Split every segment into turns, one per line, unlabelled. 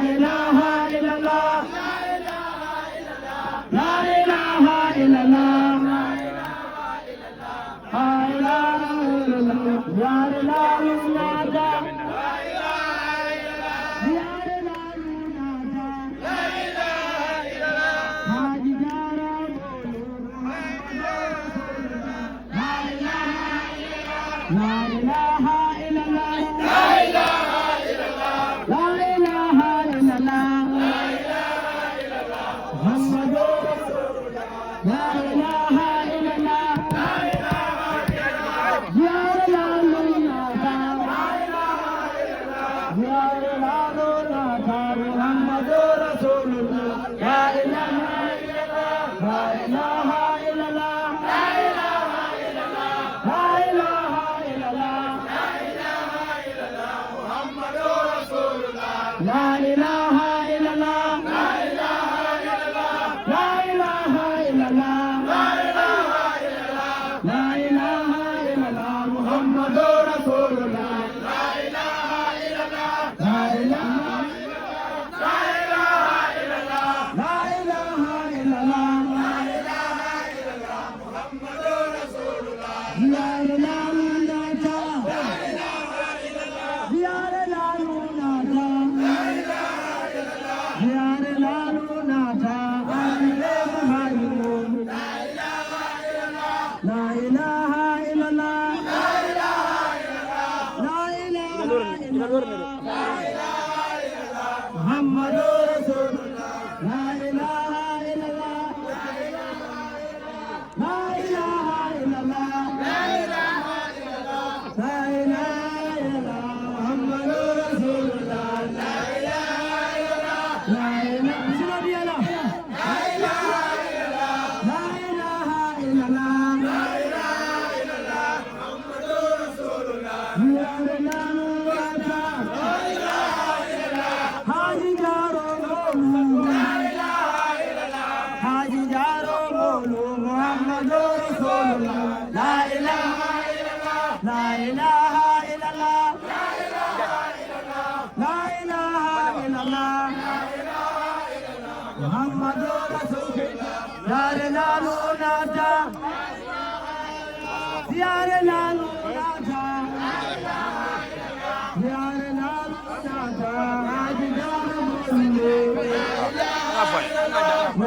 ilaha illallah, la ilaha illallah, la ilaha illallah, yar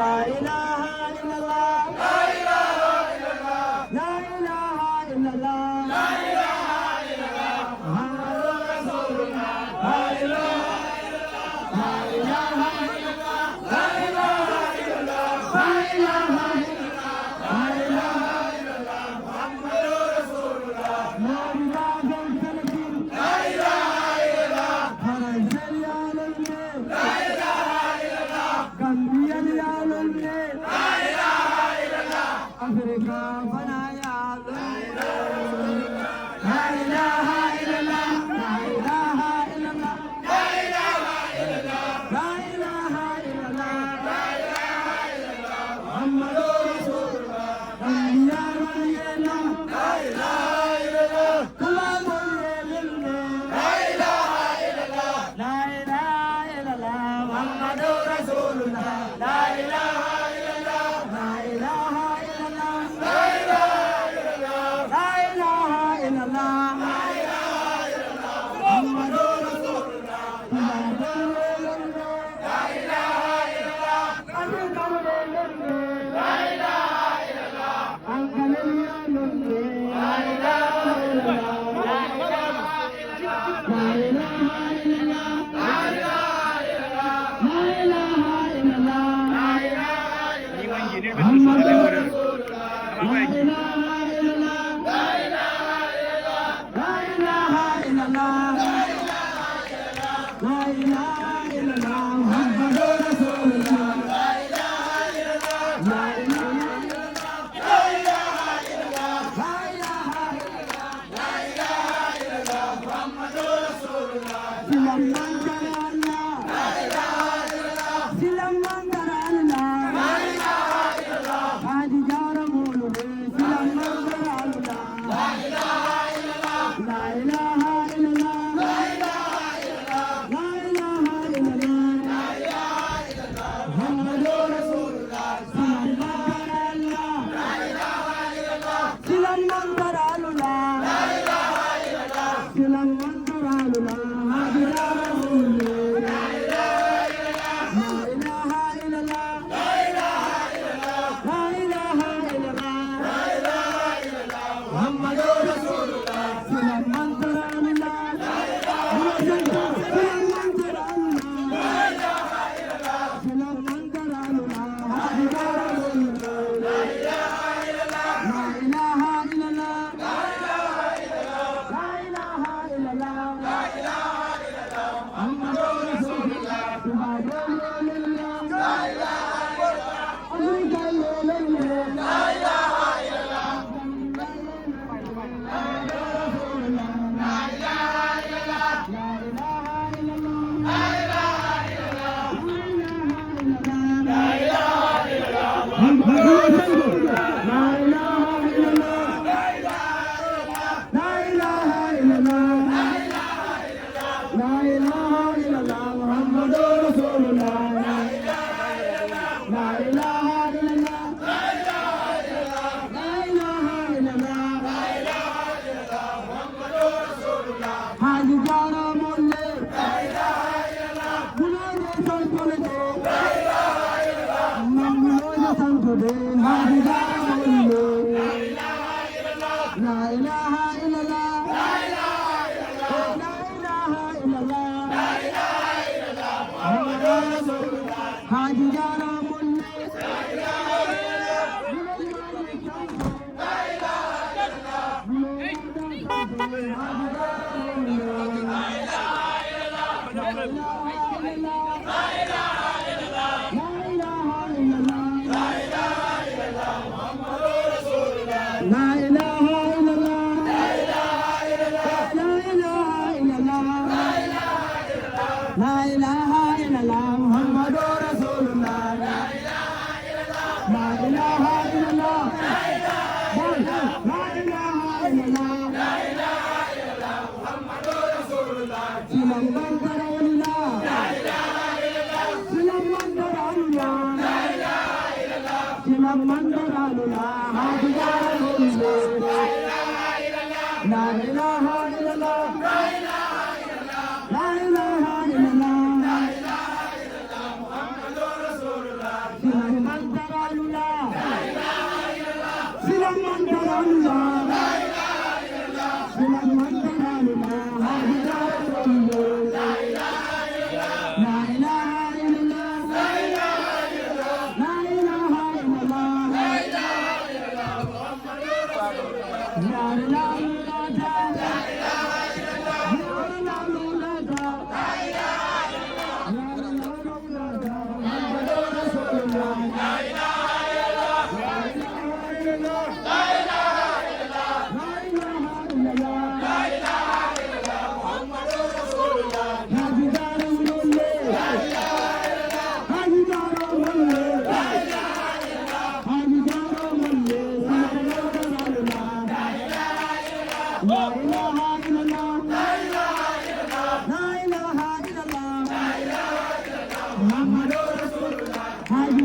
la ilaha দে হাজি যারা বললে লা ইলাহা ইল্লাল্লাহ লা ইলাহা ইল্লাল্লাহ লা ইলাহা ইল্লাল্লাহ মুহাম্মাদুর রাসূলুল্লাহ হাজি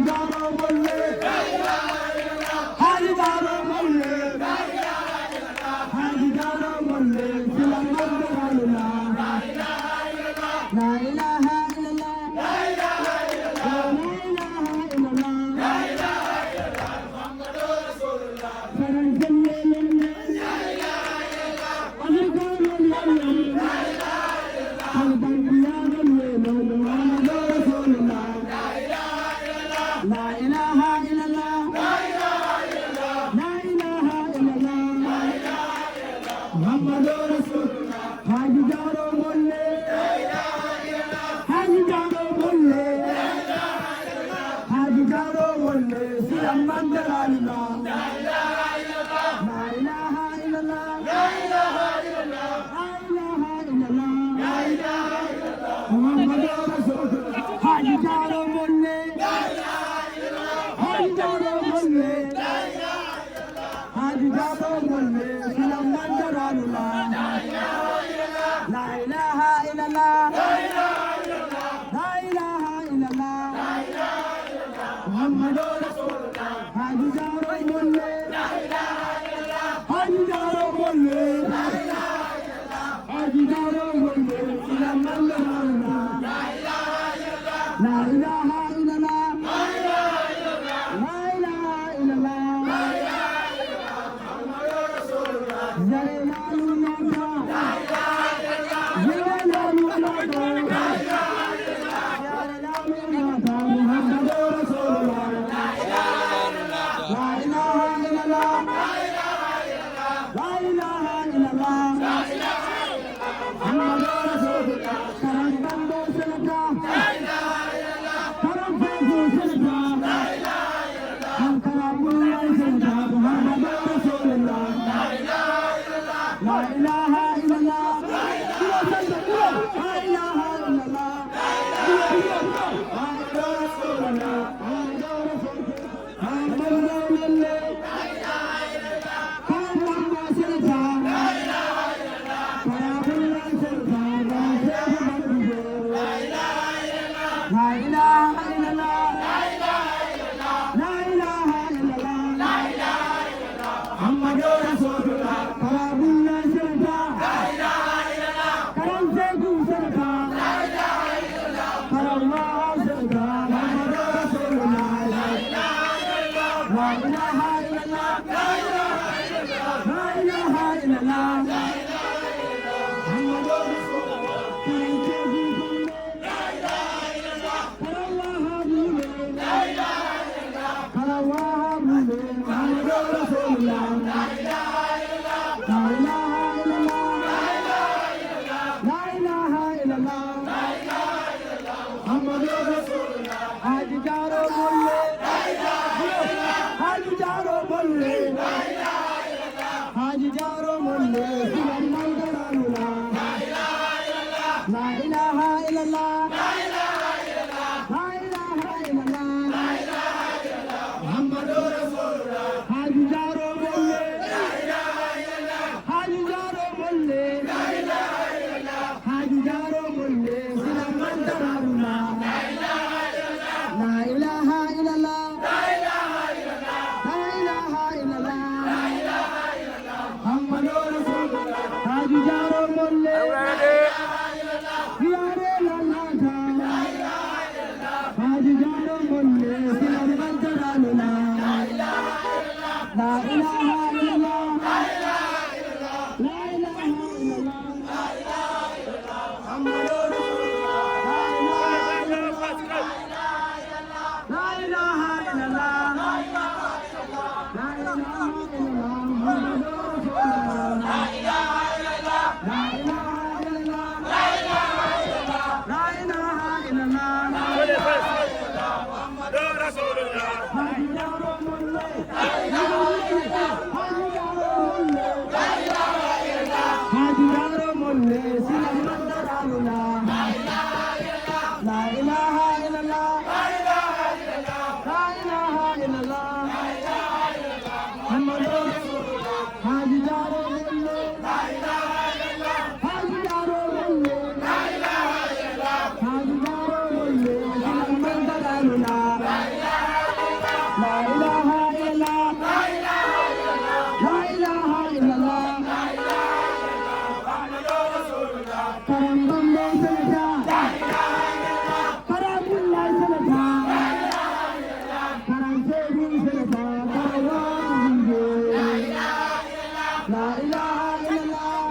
যারা বললে লা ইলাহা mulle sinan mandaraluna la ilaha illallah la ilaha illallah Muhammadur Rasulullah Haji Jaro mulle la ilaha illallah Haji Jaro mulle la ilaha illallah Haji Jaro mulle sinan mandaraluna la ilaha illallah la ilaha illallah Muhammadur Rasulullah Haji Jaro mulle Yare lalata Haji Jaro mulle sinan mandaraluna la ilaha illallah la ilaha illallah Muhammadur La ilaha illallah La ilaha illallah Muhammadur Rasulullah La ilaha illallah La ilaha illallah La ilaha illallah La ilaha illallah Muhammadur Rasulullah Haji Jaro mulle Haji Jaro mulle La ilaha illallah Haji Jaro mulle sinan mandaraluna La ilaha illallah La ilaha illallah La ilaha illallah Muhammadur Rasulullah Haji Jaro mulle La ilaha illallah Haji Jaro mulle La ilaha illallah Haji Jaro mulle sinan mandaraluna La ilaha illallah La ilaha illallah Muhammadur Rasulullah Karam bambe sanata La ilaha illallah Karamullah sanata La ilaha illallah Karam segun sanata Karam La ilaha illallah La ilaha illallah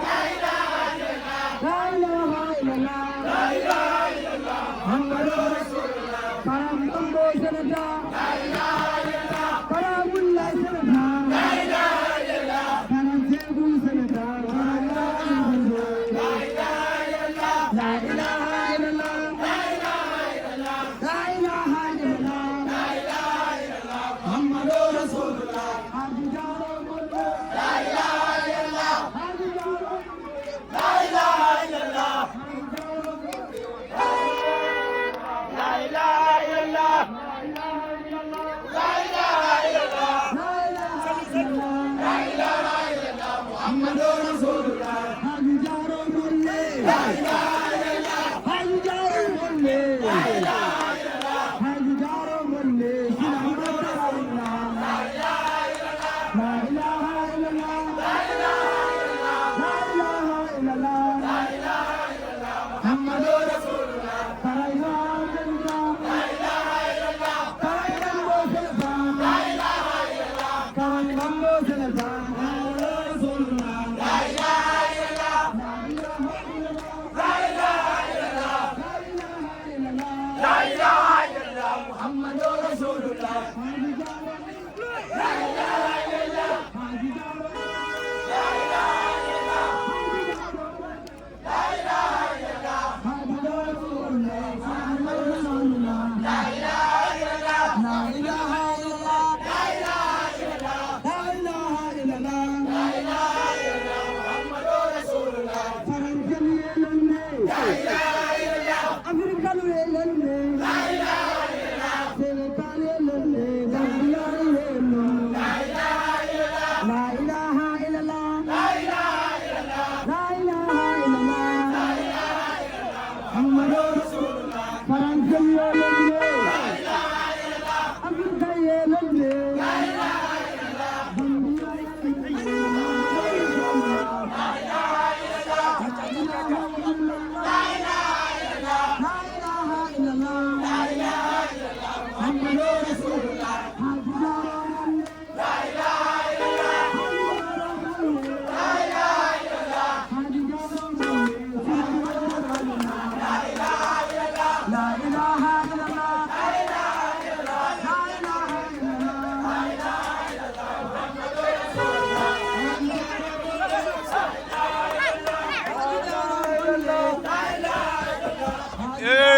La ilaha illallah La ilaha illallah Muhammadur Rasulullah Karam bambe sanata La ilaha illallah Karamullah sanata La ilaha illallah Karam segun sanata Karam La ilaha illallah La ilaha illallah La ilaha illallah La ilaha illallah La ilaha illallah Muhammadur Rasulullah Haji Jaro mulle La ilaha illallah Haji Jaro La ilaha illallah La ilaha illallah La ilaha illallah La ilaha illallah Muhammadur Rasulullah Haji Jaro mulle La ilaha illallah Haji Jaro mulle La ilaha illallah Haji Jaro mulle sinan mandaraluna La ilaha illallah La ilaha illallah La ilaha illallah La ilaha illallah Muhammadur Rasulullah Karayam illallah La ilaha illallah Karayam illallah La ilaha illallah Karayam illallah Muhammadur Rasulullah La ilaha illallah La ilaha illallah La ilaha illallah Muhammadur Rasulullah La ilaha illallah Haji Jaro La ilaha illallah La ilaha illallah Haji Jaro mulle Muhammadur Rasulullah La ilaha illallah La ilaha illallah La ilaha illallah La ilaha illallah La ilaha illallah Muhammadur Rasulullah Faranjali lalle La ilaha illallah Afrikanu lalle La ilaha illallah Senegal lalle Zambia lalle La ilaha illallah La ilaha illallah La ilaha illallah La ilaha illallah La ilaha illallah Muhammadur Rasulullah Faranjali lalle La ilaha illallah Afrika lalle La ilaha illallah Zambia lalle La ilaha illallah La ilaha illallah La ilaha illallah La ilaha illallah Muhammadur Rasulullah Haji Jaro mulle La ilaha illallah La ilaha illallah Haji Jaro mulle sinan mandaraluna La ilaha illallah La ilaha illallah La ilaha illallah La ilaha illallah La ilaha illallah Muhammadur Rasulullah
Hey!